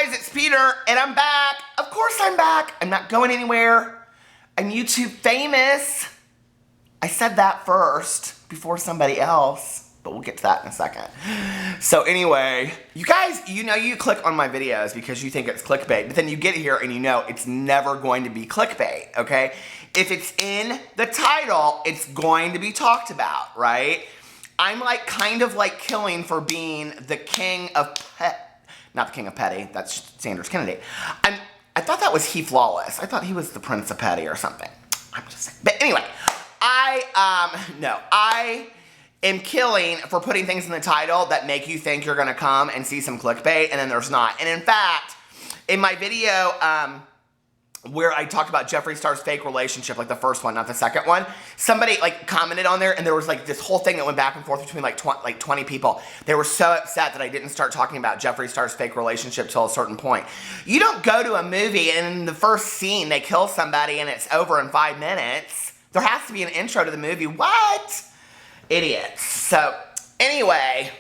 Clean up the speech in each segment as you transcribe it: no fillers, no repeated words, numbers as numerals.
guys, it's Peter, and I'm back. Of course I'm back. I'm not going anywhere. I'm YouTube famous. I said that first before somebody else, but we'll get to that in a second. So anyway, you guys, you know you click on my videos because you think it's clickbait, but then you get here and you know it's never going to be clickbait, okay? If it's in the title, it's going to be talked about, right? I'm like kind of like killing for being the king of not the king of petty, that's Sanders Kennedy. I thought that was He Flawless. I thought he was the Prince of Petty or something. I'm just saying. But anyway, I am killing for putting things in the title that make you think you're gonna come and see some clickbait, and then there's not. And in fact, in my video, where I talked about Jeffree Star's fake relationship, like the first one, not the second one, somebody like commented on there, and there was like this whole thing that went back and forth between like 20 people. They were so upset that I didn't start talking about Jeffree Star's fake relationship till a certain point. You don't go to a movie and in the first scene they kill somebody and it's over in 5 minutes. There has to be an intro to the movie. What? Idiots. So anyway,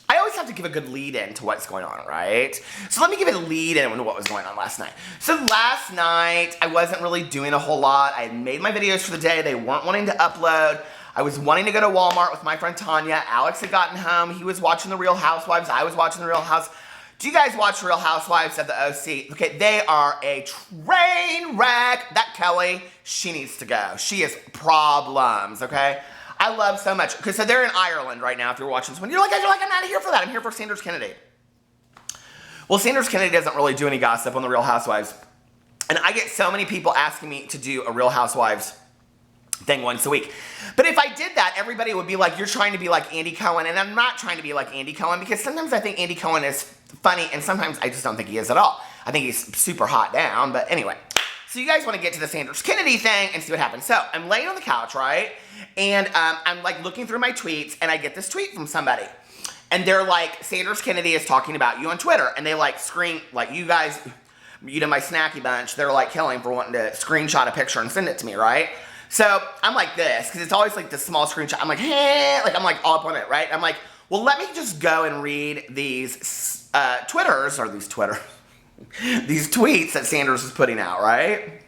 I always have to give a good lead in to what's going on, right? So let me give it a lead in to what was going on last night. So last night, I wasn't really doing a whole lot. I had made my videos for the day. They weren't wanting to upload. I was wanting to go to Walmart with my friend Tanya. Alex had gotten home. He was watching The Real Housewives. I was watching The Real House. Do you guys watch Real Housewives of the OC? Okay, they are a train wreck. That Kelly, she needs to go. She has problems, okay? I love so much, because so they're in Ireland right now if you're watching this one. You're like, I'm not here for that. I'm here for Sanders Kennedy. Well, Sanders Kennedy doesn't really do any gossip on The Real Housewives. And I get so many people asking me to do a Real Housewives thing once a week. But if I did that, everybody would be like, you're trying to be like Andy Cohen. And I'm not trying to be like Andy Cohen, because sometimes I think Andy Cohen is funny, and sometimes I just don't think he is at all. I think he's super hot down, but anyway. So you guys want to get to the Sanders Kennedy thing and see what happens. So I'm laying on the couch, right? And I'm like looking through my tweets, and I get this tweet from somebody. And they're like, Sanders Kennedy is talking about you on Twitter. And they like screen, like you guys, you know, my snacky bunch, they're like killing for wanting to screenshot a picture and send it to me, right? So I'm like this, because it's always like this small screenshot. I'm like, hey, like I'm like all up on it, right? I'm like, well, let me just go and read these these tweets that Sanders is putting out, right?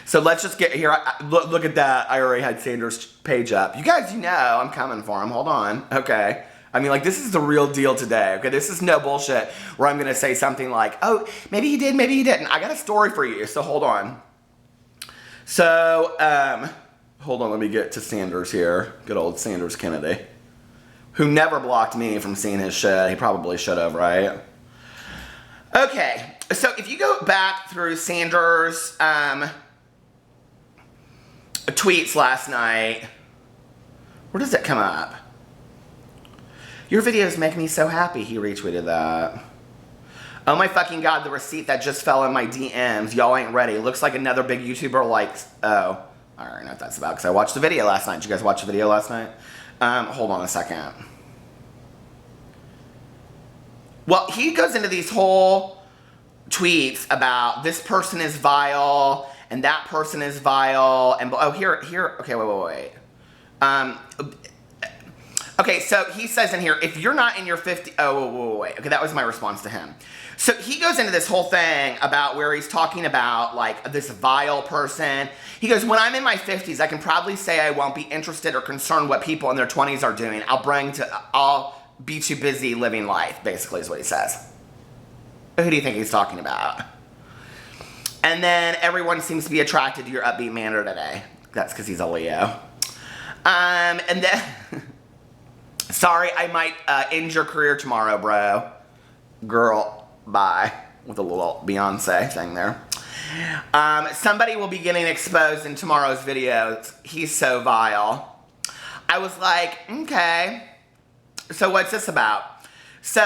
So let's just get here. Look at that. I already had Sanders' page up. You guys, you know I'm coming for him. Hold on. Okay. I mean, like, this is the real deal today. Okay, this is no bullshit where I'm going to say something like, oh, maybe he did, maybe he didn't. I got a story for you, so hold on. So, hold on. Let me get to Sanders here. Good old Sanders Kennedy, who never blocked me from seeing his shit. He probably should have, right? Okay, so if you go back through Sanders' tweets last night, where does it come up? Your videos make me so happy. He retweeted that. Oh my fucking God, the receipt that just fell in my DMs. Y'all ain't ready. Looks like another big YouTuber likes, oh, I already know what that's about because I watched the video last night. Did you guys watch the video last night? Hold on a second. Well, he goes into these whole tweets about this person is vile and that person is vile and oh here okay wait. Okay, so he says in here, if you're not in your 50s, wait. Okay, that was my response to him. So he goes into this whole thing about where he's talking about like this vile person. He goes, when I'm in my 50s, I can probably say I won't be interested or concerned what people in their 20s are doing. I'll be too busy living life, basically is what he says. Who do you think he's talking about? And then everyone seems to be attracted to your upbeat manner today. That's because he's a Leo. And then, sorry, I might end your career tomorrow, bro. Girl, bye. With a little Beyonce thing there. Somebody will be getting exposed in tomorrow's videos. He's so vile. I was like, okay. So what's this about? So,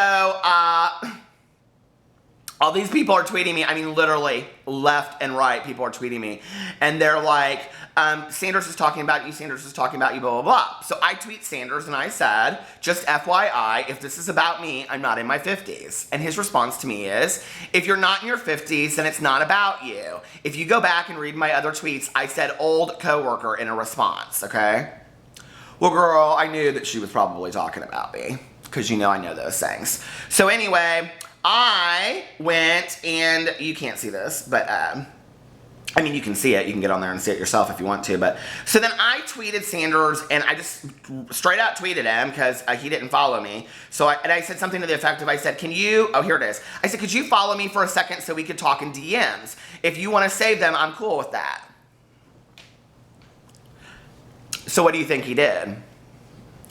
all these people are tweeting me. I mean, literally, left and right, people are tweeting me. And they're like, Sanders is talking about you, Sanders is talking about you, blah, blah, blah. So I tweet Sanders and I said, just FYI, if this is about me, I'm not in my 50s. And his response to me is, if you're not in your 50s, then it's not about you. If you go back and read my other tweets, I said old coworker in a response, okay? Well, girl, I knew that she was probably talking about me, because you know I know those things. So anyway, I went and you can't see this, but I mean, you can see it. You can get on there and see it yourself if you want to. But so then I tweeted Sanders, and I just straight out tweeted him because he didn't follow me. So I said something to the effect of, I said, can you, oh, here it is. I said, could you follow me for a second so we could talk in DMs? If you want to save them, I'm cool with that. So what do you think he did?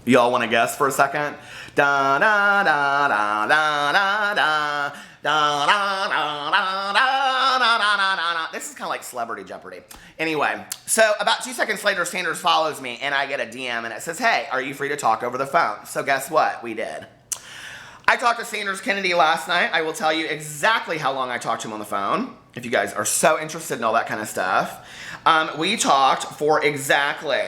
Y'all want to guess for a second? Da da da da da da da da da da da da. This is kind of like Celebrity Jeopardy. Anyway, so about 2 seconds later, Sanders follows me, and I get a DM, and it says, hey, are you free to talk over the phone? So guess what? We did. I talked to Sanders Kennedy last night. I will tell you exactly how long I talked to him on the phone, if you guys are so interested in all that kind of stuff. We talked for exactly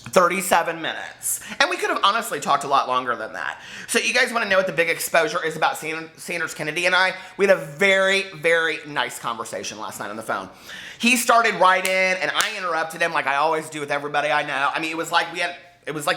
37 minutes. And we could have honestly talked a lot longer than that. So you guys want to know what the big exposure is about Sanders Kennedy and I? We had a very, very nice conversation last night on the phone. He started right in, and I interrupted him like I always do with everybody I know. I mean, it was like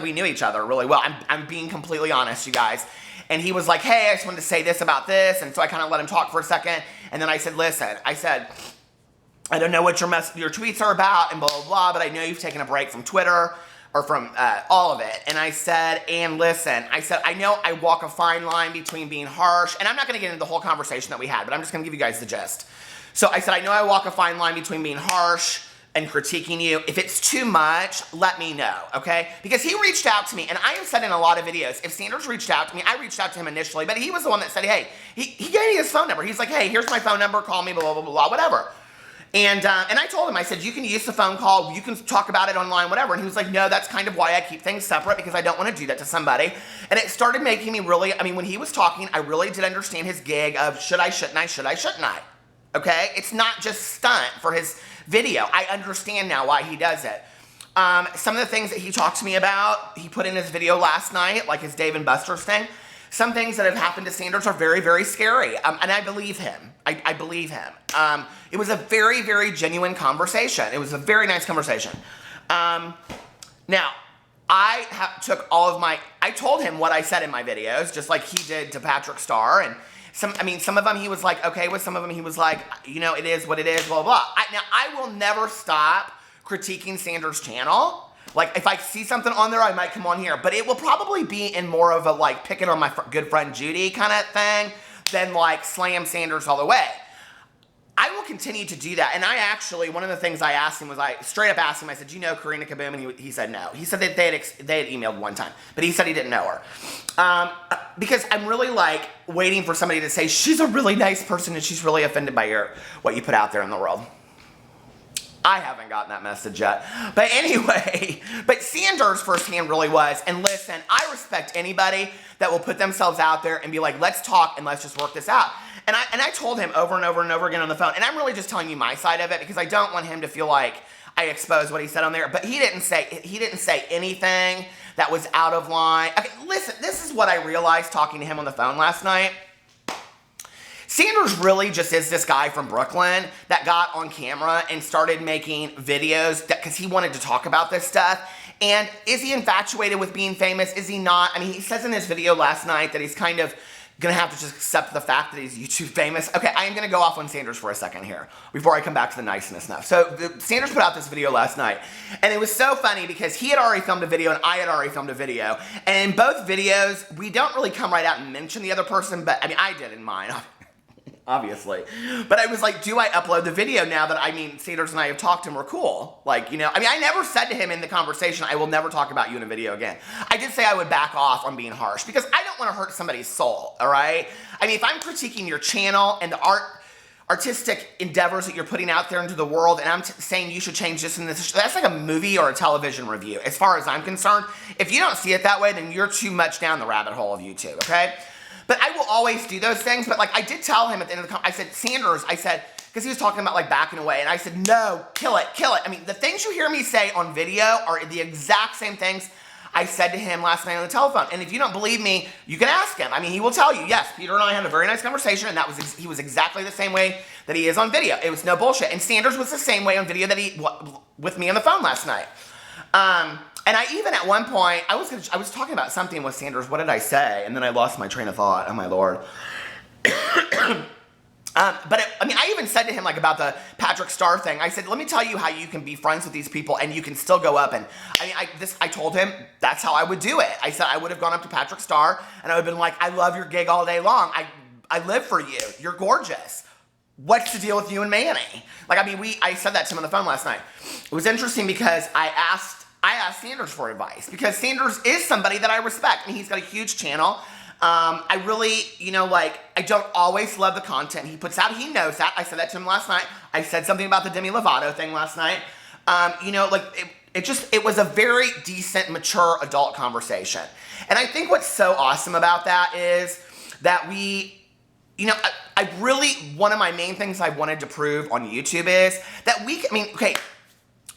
we knew each other really well. I'm being completely honest, you guys. And he was like, hey, I just wanted to say this about this. And so I kind of let him talk for a second. And then I said, listen, I don't know what your tweets are about and blah, blah, blah, but I know you've taken a break from Twitter or from all of it. And I said, and listen, I know I walk a fine line between being harsh, and I'm not going to get into the whole conversation that we had, but I'm just going to give you guys the gist. So I said, I know I walk a fine line between being harsh and critiquing you. If it's too much, let me know, okay? Because he reached out to me, and I have said in a lot of videos, if Sanders reached out to me, I reached out to him initially, but he was the one that said, hey, he gave me his phone number. He's like, hey, here's my phone number, call me, blah, blah, blah, blah, whatever. And I told him, I said, you can use the phone call, you can talk about it online, whatever. And he was like, no, that's kind of why I keep things separate, because I don't want to do that to somebody. And it started making me really, I mean, when he was talking, I really did understand his gig of should I, shouldn't I? Okay? It's not just stunt for his video. I understand now why he does it. Some of the things that he talked to me about, he put in his video last night, like his Dave and Buster's thing. Some things that have happened to Sanders are very, very scary, and I believe him. I believe him. It was a very, very genuine conversation. It was a very nice conversation. Now, I told him what I said in my videos, just like he did to Patrick Starr, and some of them he was like, okay with, some of them he was like, you know, it is what it is, blah, blah. Now, I will never stop critiquing Sanders' channel. Like, if I see something on there, I might come on here. But it will probably be in more of a, like, picking on my good friend Judy kind of thing than, like, slam Sanders all the way. I will continue to do that. And I actually, one of the things I asked him was, I straight up asked him, I said, do you know Karina Kaboom? And he said no. He said that they had emailed one time. But he said he didn't know her. Because I'm really, like, waiting for somebody to say, she's a really nice person and she's really offended by what you put out there in the world. I haven't gotten that message yet. But anyway, but Sanders firsthand really was. And listen, I respect anybody that will put themselves out there and be like, let's talk and let's just work this out. And I told him over and over and over again on the phone, and I'm really just telling you my side of it because I don't want him to feel like I exposed what he said on there. But he didn't say anything that was out of line. Okay, listen, this is what I realized talking to him on the phone last night. Sanders really just is this guy from Brooklyn that got on camera and started making videos because he wanted to talk about this stuff. And is he infatuated with being famous? Is he not? I mean, he says in his video last night that he's kind of going to have to just accept the fact that he's YouTube famous. Okay, I am going to go off on Sanders for a second here before I come back to the niceness stuff. So Sanders put out this video last night, and it was so funny because he had already filmed a video and I had already filmed a video. And in both videos, we don't really come right out and mention the other person, but I mean, I did in mine. Obviously. But I was like, do I upload the video now that, Sanders and I have talked and we're cool? Like, you know, I never said to him in the conversation, I will never talk about you in a video again. I did say I would back off on being harsh because I don't want to hurt somebody's soul, all right? I mean, if I'm critiquing your channel and the artistic endeavors that you're putting out there into the world and I'm saying you should change this and this, that's like a movie or a television review. As far as I'm concerned, if you don't see it that way, then you're too much down the rabbit hole of YouTube, okay? But I will always do those things. But like I did tell him at the end of the I said, Sanders, I said, because he was talking about like backing away. And I said, no, kill it. I mean, the things you hear me say on video are the exact same things I said to him last night on the telephone. And if you don't believe me, you can ask him. I mean, he will tell you, yes, Peter and I had a very nice conversation. And he was exactly the same way that he is on video. It was no bullshit. And Sanders was the same way on video that with me on the phone last night. And I even at one point, I was talking about something with Sanders. What did I say? And then I lost my train of thought. Oh my Lord. I even said to him like about the Patrick Star thing. I said, let me tell you how you can be friends with these people and you can still go up. And I told him that's how I would do it. I said I would have gone up to Patrick Star and I would have been like, I love your gig all day long. I live for you. You're gorgeous. What's the deal with you and Manny? I said that to him on the phone last night. It was interesting because I asked Sanders for advice because Sanders is somebody that I respect. I mean, he's got a huge channel. I really, I don't always love the content he puts out. He knows that. I said that to him last night. I said something about the Demi Lovato thing last night. It was a very decent, mature adult conversation. And I think what's so awesome about that is that one of my main things I wanted to prove on YouTube is that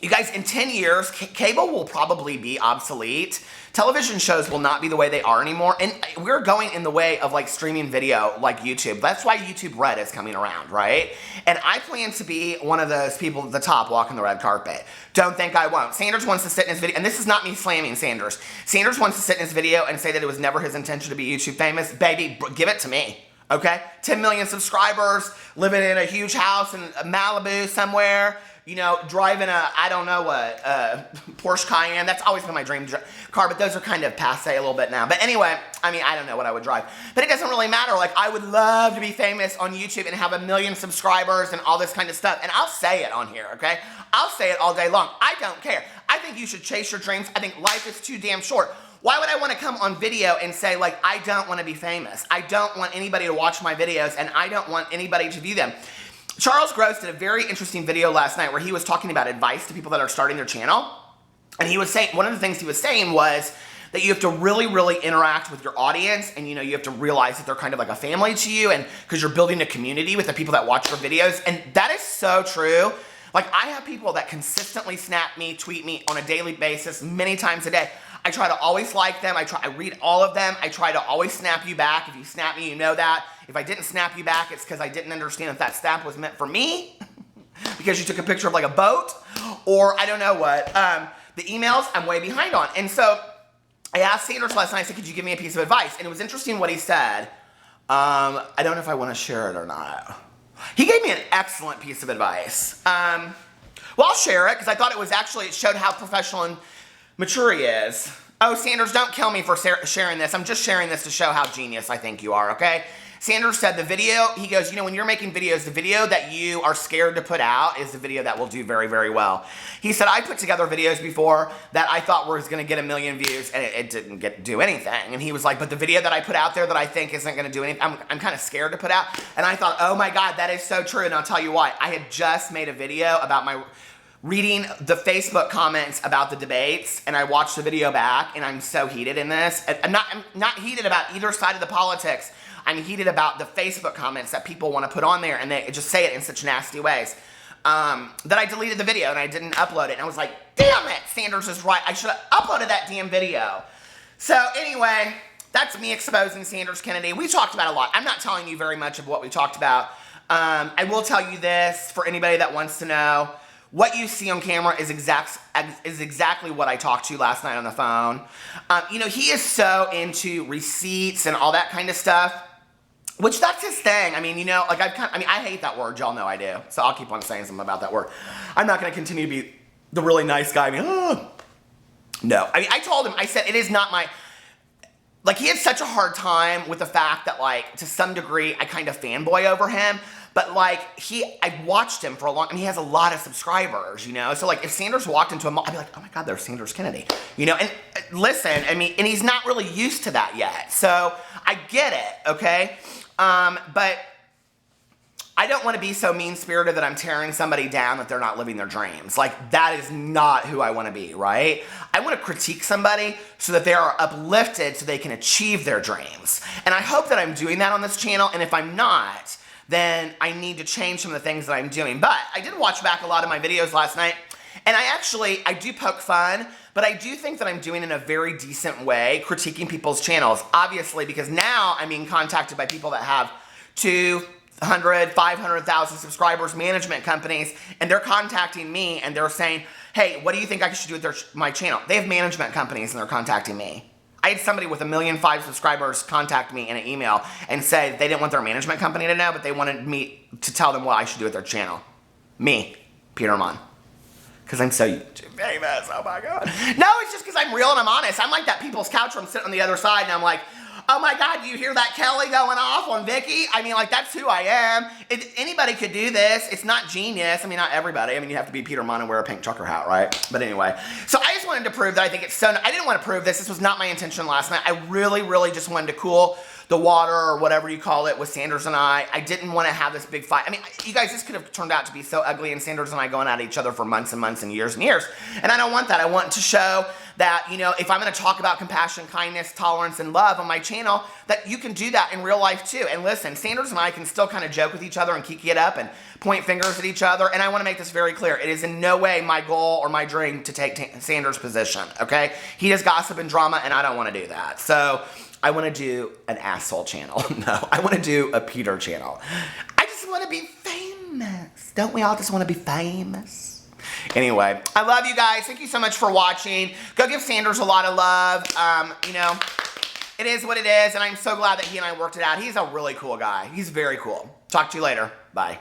you guys, in 10 years, cable will probably be obsolete. Television shows will not be the way they are anymore. And we're going in the way of streaming video like YouTube. That's why YouTube Red is coming around, right? And I plan to be one of those people at the top walking the red carpet. Don't think I won't. Sanders wants to sit in his video, and this is not me slamming Sanders. Sanders wants to sit in his video and say that it was never his intention to be YouTube famous. Baby, give it to me. Okay? 10 million subscribers, living in a huge house in Malibu somewhere, driving Porsche Cayenne. That's always been my dream car, but those are kind of passe a little bit now. But anyway, I don't know what I would drive. But it doesn't really matter. I would love to be famous on YouTube and have 1 million subscribers and all this kind of stuff. And I'll say it on here, okay? I'll say it all day long. I don't care. I think you should chase your dreams. I think life is too damn short. Why would I want to come on video and say, I don't want to be famous? I don't want anybody to watch my videos, and I don't want anybody to view them. Charles Gross did a very interesting video last night where he was talking about advice to people that are starting their channel. And he was saying, one of the things he was saying was that you have to really, really interact with your audience, and you have to realize that they're kind of like a family to you, and because you're building a community with the people that watch your videos. And that is so true. I have people that consistently snap me, tweet me on a daily basis, many times a day. I try to always like them. I read all of them. I try to always snap you back. If you snap me, you know that. If I didn't snap you back, it's because I didn't understand that snap was meant for me because you took a picture of a boat, or I don't know what. The emails, I'm way behind on. And so I asked Sanders last night, I said, could you give me a piece of advice? And it was interesting what he said. I don't know if I want to share it or not. He gave me an excellent piece of advice. Well, I'll share it because I thought it showed how professional and mature he is. Oh, Sanders, don't kill me for sharing this. I'm just sharing this to show how genius I think you are, okay? Sanders said the video, he goes, when you're making videos, the video that you are scared to put out is the video that will do very, very well. He said, I put together videos before that I thought was going to get 1 million views, and it didn't do anything. And he was like, but the video that I put out there that I think isn't going to do anything, I'm kind of scared to put out. And I thought, oh my God, that is so true. And I'll tell you why. I had just made a video about reading the Facebook comments about the debates, and I watched the video back, and I'm so heated in this. I'm not heated about either side of the politics. I'm heated about the Facebook comments that people want to put on there, and they just say it in such nasty ways. That I deleted the video, and I didn't upload it. And I was like, damn it, Sanders is right. I should have uploaded that damn video. So anyway, that's me exposing Sanders Kennedy. We talked about a lot. I'm not telling you very much of what we talked about. I will tell you this for anybody that wants to know. What you see on camera is exactly what I talked to last night on the phone. He is so into receipts and all that kind of stuff, which that's his thing. I hate that word. Y'all know I do. So I'll keep on saying something about that word. I'm not going to continue to be the really nice guy. No. I told him, I said, it is not my... he had such a hard time with the fact that, to some degree, I kind of fanboy over him. But, I've watched him for a long... he has a lot of subscribers, So, if Sanders walked into a mall, I'd be like, oh, my God, there's Sanders Kennedy. And listen, and he's not really used to that yet. So, I get it, okay? But I don't want to be so mean-spirited that I'm tearing somebody down that they're not living their dreams. That is not who I want to be, right? I want to critique somebody so that they are uplifted so they can achieve their dreams. And I hope that I'm doing that on this channel, and if I'm not, then I need to change some of the things that I'm doing. But I did watch back a lot of my videos last night, and I do poke fun, but I do think that I'm doing it in a very decent way, critiquing people's channels. Obviously, because now I'm being contacted by people that have 2, 100, 500,000 subscribers, management companies, and they're contacting me and they're saying, hey, what do you think I should do with my channel? They have management companies and they're contacting me. I had somebody with 1.5 million subscribers contact me in an email and say they didn't want their management company to know, but they wanted me to tell them what I should do with their channel. Me, Peter Monn. Because I'm so YouTube famous, oh my God. No, it's just because I'm real and I'm honest. I'm like that People's Couch where I'm sitting on the other side and I'm like, oh my God, do you hear that Kelly going off on Vicky? I mean, like, that's who I am. Anybody could do this. It's not genius. I mean, not everybody. I mean, you have to be Peter Monn and wear a pink trucker hat, right? But anyway, so I just wanted to prove that I think it's so, I didn't want to prove this. This was not my intention last night. I really, really just wanted to cool the water or whatever you call it with Sanders and I. I didn't want to have this big fight. I mean, you guys, this could have turned out to be so ugly and Sanders and I going at each other for months and months and years. And I don't want that. I want to show that, you know, if I'm going to talk about compassion, kindness, tolerance, and love on my channel, that you can do that in real life too. And listen, Sanders and I can still kind of joke with each other and kiki it up and point fingers at each other. And I want to make this very clear. It is in no way my goal or my dream to take Sanders' position, okay? He does gossip and drama, and I don't want to do that. So I want to do an asshole channel. No, I want to do a Peter channel. I just want to be famous. Don't we all just want to be famous? Anyway, I love you guys. Thank you so much for watching. Go give Sanders a lot of love. You know, it is what it is, and I'm so glad that he and I worked it out. He's a really cool guy. He's very cool. Talk to you later. Bye.